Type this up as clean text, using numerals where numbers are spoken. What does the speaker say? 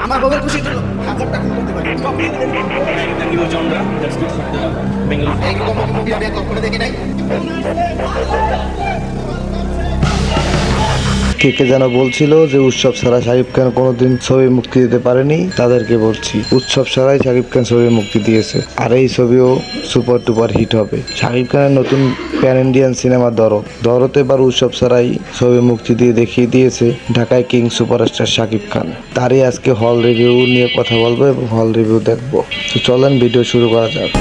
আমার বউয়ের খুশির জন্য হাজার টাকা করতে পারি। এইরকম মুভি আমি আর কখনো দেখি নাই। কে কে যেন বলছিল যে উৎসব ছাড়া শাকিব খান কোনোদিন ছবি মুক্তি দিতে পারেনি, তাদেরকে বলছি উৎসব ছাড়াই শাকিব খান ছবি মুক্তি দিয়েছে, আর এই ছবিও সুপার টুপার হিট হবে। শাকিব খানের নতুন প্যান ইন্ডিয়ান সিনেমা দরদ এবার উৎসব ছাড়াই ছবি মুক্তি দিয়ে দেখিয়ে দিয়েছে ঢাকায় কিং সুপারস্টার শাকিব খান। তারই আজকে হল রিভিউ নিয়ে কথা বলবো এবং হল রিভিউ দেখবো। তো চলেন ভিডিও শুরু করা যাক।